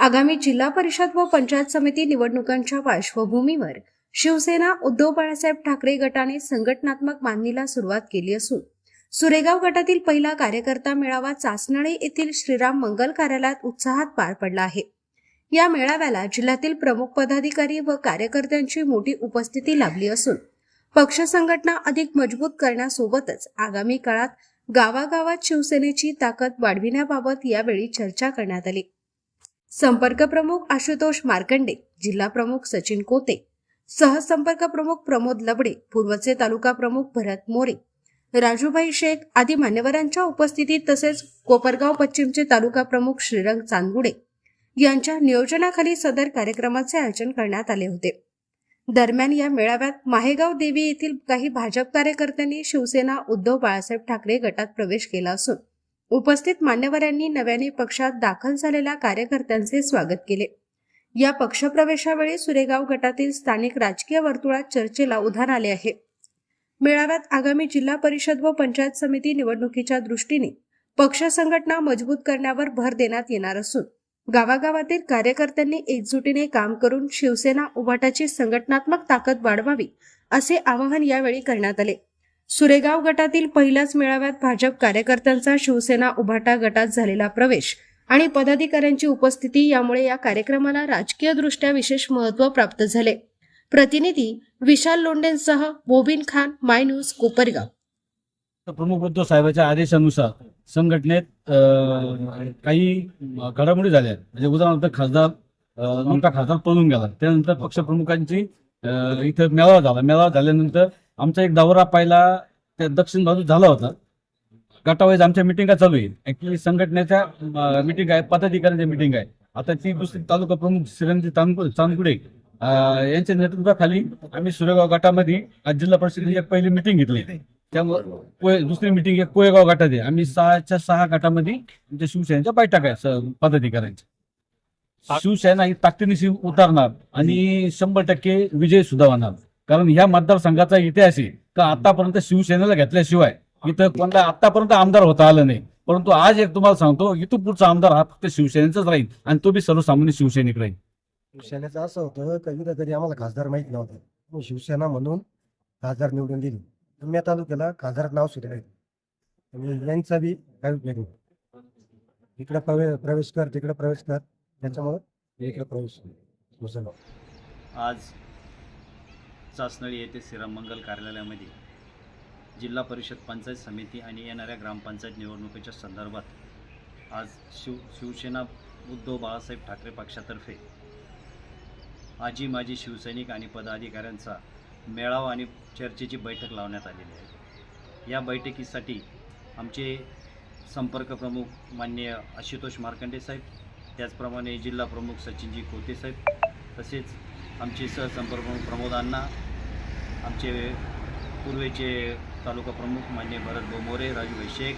आगामी जिल्हा परिषद व पंचायत समिती निवडणुकांच्या पार्श्वभूमीवर शिवसेना उद्धव बाळासाहेब ठाकरे गटाने संघटनात्मक मांदणीला सुरुवात केली असून सुरेगाव गटातील पहिला कार्यकर्ता मेळावा चासनळे येथील श्रीराम मंगल कार्यालयात उत्साहात पार पडला आहे। या मेळाव्याला जिल्ह्यातील प्रमुख पदाधिकारी व कार्यकर्त्यांची मोठी उपस्थिती लाभली असून पक्ष संघटना अधिक मजबूत करण्यासोबतच आगामी काळात गावागावात शिवसेनेची ताकद वाढविण्याबाबत यावेळी चर्चा करण्यात आली। संपर्क प्रमुख आशुतोष मार्कंडे, जिल्हा प्रमुख सचिन कोते, सहसंपर्क प्रमुख प्रमोद लबडे, पूर्वचे तालुका प्रमुख भरत मोरे, राजूभाई शेख आदी मान्यवरांच्या उपस्थितीत तसेच कोपरगाव पश्चिमचे तालुका प्रमुख श्रीरंग चांदगुडे यांच्या नियोजनाखाली सदर कार्यक्रमाचे आयोजन करण्यात आले होते। दरम्यान या मेळाव्यात माहेगाव देवी येथील काही भाजप कार्यकर्त्यांनी शिवसेना उद्धव बाळासाहेब ठाकरे गटात प्रवेश केला असून उपस्थित मान्यवरांनी नव्याने पक्षात दाखल झालेल्या कार्यकर्त्यांचे स्वागत केले। या पक्षप्रवेशावेळी सुरेगाव गटातील स्थानिक राजकीय वर्तुळात चर्चेला उधाण आले आहे। मेळाव्यात आगामी जिल्हा परिषद व पंचायत समिती निवडणुकीच्या दृष्टीने पक्ष संघटना मजबूत करण्यावर भर देण्यात येणार असून गावागावातील कार्यकर्त्यांनी एकजुटीने काम करून शिवसेना उभाटाची संघटनात्मक ताकद वाढवावी असे आवाहन यावेळी करण्यात आले। सुरेगाव गटातील पहिल्याच मेळाव्यात भाजप कार्यकर्त्यांचा शिवसेना उभाटा गटात झालेला प्रवेश आणि पदाधिकाऱ्यांची उपस्थिती यामुळे या कार्यक्रमाला राजकीय दृष्ट्या विशेष महत्त्व प्राप्त झाले। प्रतिनिधी विशाल लोंढेंसह बोबिन खान, माय न्यूज, कोपरगाव। प्रमुख उद्धव साहेबांच्या आदेशानुसार संघटनेत काही घडामोडी झाल्या। म्हणजे उदाहरणार्थ मोठा खासदार पळून गेला, त्यानंतर पक्षप्रमुखांची इथं मेळावा झाल्यानंतर आमचा एक दौरा पाहिला त्या दक्षिण बाजू झाला होता। गटावाईज आमच्या मिटिंगा चालू आहे। ऍक्च्युली संघटनेच्या मिटिंग आहे, पदाधिकाऱ्यांच्या मिटिंग आहे। आता ती दुसरी तालुका प्रमुख श्रीरंग चांदगुडे यांच्या नेतृत्वाखाली आम्ही सुरेगाव गटामध्ये आज जिल्हा परिषदेची एक पहिली मिटिंग घेतली। त्यामुळे दुसरी मिटिंग एक कोळेगाव गटात आहे। आम्ही 6च्या 6 गटामध्ये आमच्या शिवसेनेच्या बैठका आहे पदाधिकाऱ्यांच्या। शिवसेना ही ताकदीनिशी उतरणार आणि 100% विजय सुद्धा होणार। कारण ह्या मतदारसंघाचा इतिहास आहे का आतापर्यंत शिवसेनेला घेतल्याशिवाय इथं कोणता आतापर्यंत आमदार होता आलं नाही। परंतु आज एक तुम्हाला सांगतो, इथून पुढचा आमदार हा फक्त शिवसेनेचाच राहील आणि तो बी सर्वसामान्य शिवसैनिक राहील। शिवसेनेचं असं होतं, कधी आम्हाला खासदार माहित नव्हतं, शिवसेना म्हणून खासदार निवडून दिली। मी तालुक्याला खासदारात नाव सुरू राहील, यांचा बी काही उपयोग नाही। इकडे प्रवेश कर, तिकडे प्रवेश कर, त्याच्यामुळे इकडे प्रवेश आज चासनळी येथे श्रीराम मंगल कार्यालयामध्ये जिल्हा परिषद पंचायत समिती आणि येणाऱ्या ग्रामपंचायत निवडणुकीच्या संदर्भात आज शिवसेना उद्धव बाळासाहेब ठाकरे पक्षातर्फे आजी माजी शिवसैनिक आणि पदाधिकाऱ्यांचा मेळावा आणि चर्चेची बैठक लावण्यात आलेली आहे। या बैठकीसाठी आमचे संपर्क प्रमुख माननीय आशुतोष मार्कंडे साहेब, त्याचप्रमाणे जिल्हा प्रमुख सचिनजी कोते साहेब, तसेच आमचे सहसंपर्क प्रमुख प्रमोद अण्णा, आमचे पूर्वेचे तालुका प्रमुख माननीय भरत मोरे, राजूभाई शेख,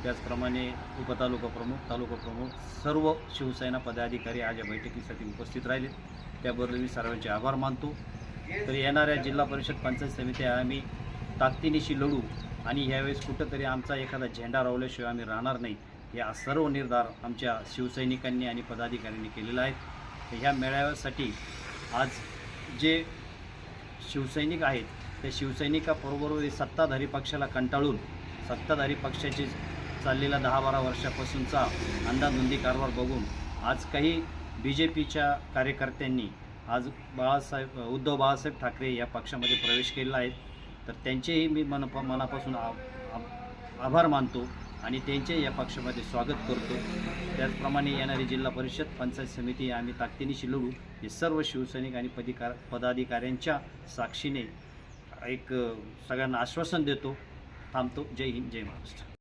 त्याचप्रमाणे उपतालुका प्रमुख, तालुका प्रमुख, सर्व शिवसेना पदाधिकारी आज या बैठकीसाठी उपस्थित राहिले। त्याबद्दल मी सर्वांचे आभार मानतो। तर येणाऱ्या जिल्हा परिषद पंचायत समिती आम्ही ताकदीनिशी लढू आणि यावेळेस कुठंतरी आमचा एखादा झेंडा रावल्याशिवाय आम्ही राहणार नाही, या सर्व निर्धार आमच्या शिवसैनिकांनी आणि पदाधिकाऱ्यांनी केलेला आहे। तर ह्या मेळाव्यासाठी आज जे शिवसैनिक आहेत त्या शिवसैनिकाबरोबर सत्ताधारी पक्षाला कंटाळून सत्ताधारी पक्षाचे चाललेला 10-12 वर्षापासूनचा अंदाधुंदी कारभार बघून आज काही BJPच्या कार्यकर्त्यांनी आज उद्धव बाळासाहेब ठाकरे या पक्षामध्ये प्रवेश केलेला आहे। तर त्यांचेही मी मनापासून आभार मानतो आणि त्यांचे या पक्षामध्ये स्वागत करतो। त्याचप्रमाणे येणारी जिल्हा परिषद पंचायत समिती आम्ही ताकदीनिशी लढू हे सर्व शिवसैनिक आणि पदाधिकाऱ्यांच्या साक्षीने एक सगळ्यांना आश्वासन देतो। थांबतो। जय हिंद, जय महाराष्ट्र।